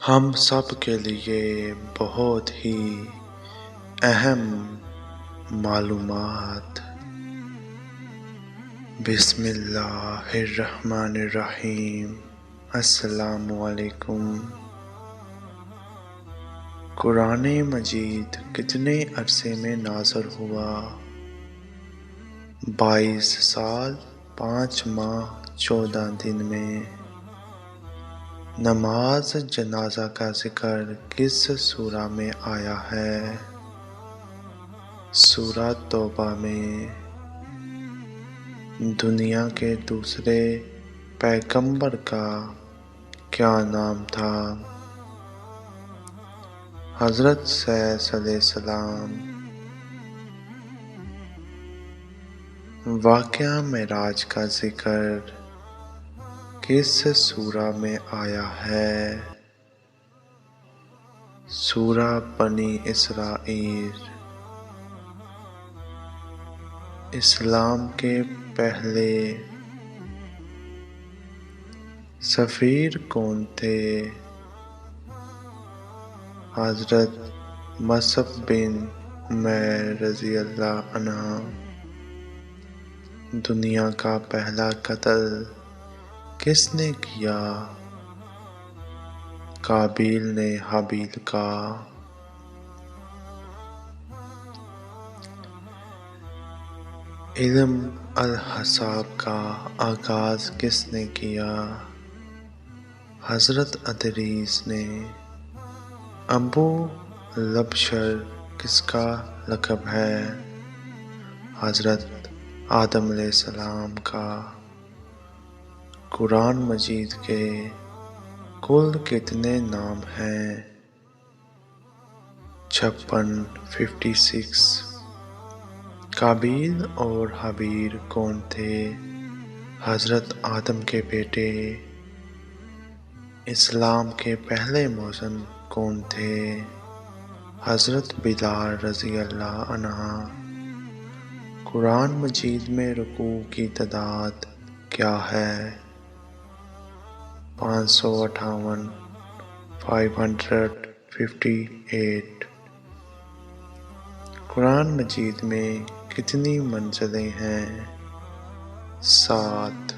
ہم سب کے لیے بہت ہی اہم معلومات۔ بسم اللہ الرحمن الرحیم۔ السلام علیکم۔ قرآن مجید کتنے عرصے میں نازل ہوا؟ 22 سال 5 ماہ 14 دن میں۔ نماز جنازہ کا ذکر کس سورہ میں آیا ہے؟ سورہ توبہ میں۔ دنیا کے دوسرے پیغمبر کا کیا نام تھا؟ حضرت عیسیٰ علیہ السلام۔ واقعہ معراج کا ذکر کس سورہ میں آیا ہے؟ سورہ بنی اسرائیل۔ اسلام کے پہلے سفیر کون تھے؟ حضرت مصعب بن عمیر رضی اللہ عنہ۔ دنیا کا پہلا قتل کس نے کیا؟ قابیل نے حابیل کا۔ علم الحساب کا آغاز کس نے کیا؟ حضرت ادریس نے۔ ابو البشر کس کا لقب ہے؟ حضرت آدم علیہ السلام کا۔ قرآن مجید کے کل کتنے نام ہیں؟ 56۔ قابیل اور حابیل کون تھے؟ حضرت آدم کے بیٹے۔ اسلام کے پہلے مؤذن کون تھے؟ حضرت بلال رضی اللہ عنہ۔ قرآن مجید میں رکوع کی تعداد کیا ہے؟ 558 558۔ قرآن مجید میں کتنی منزلیں ہیں؟ 7۔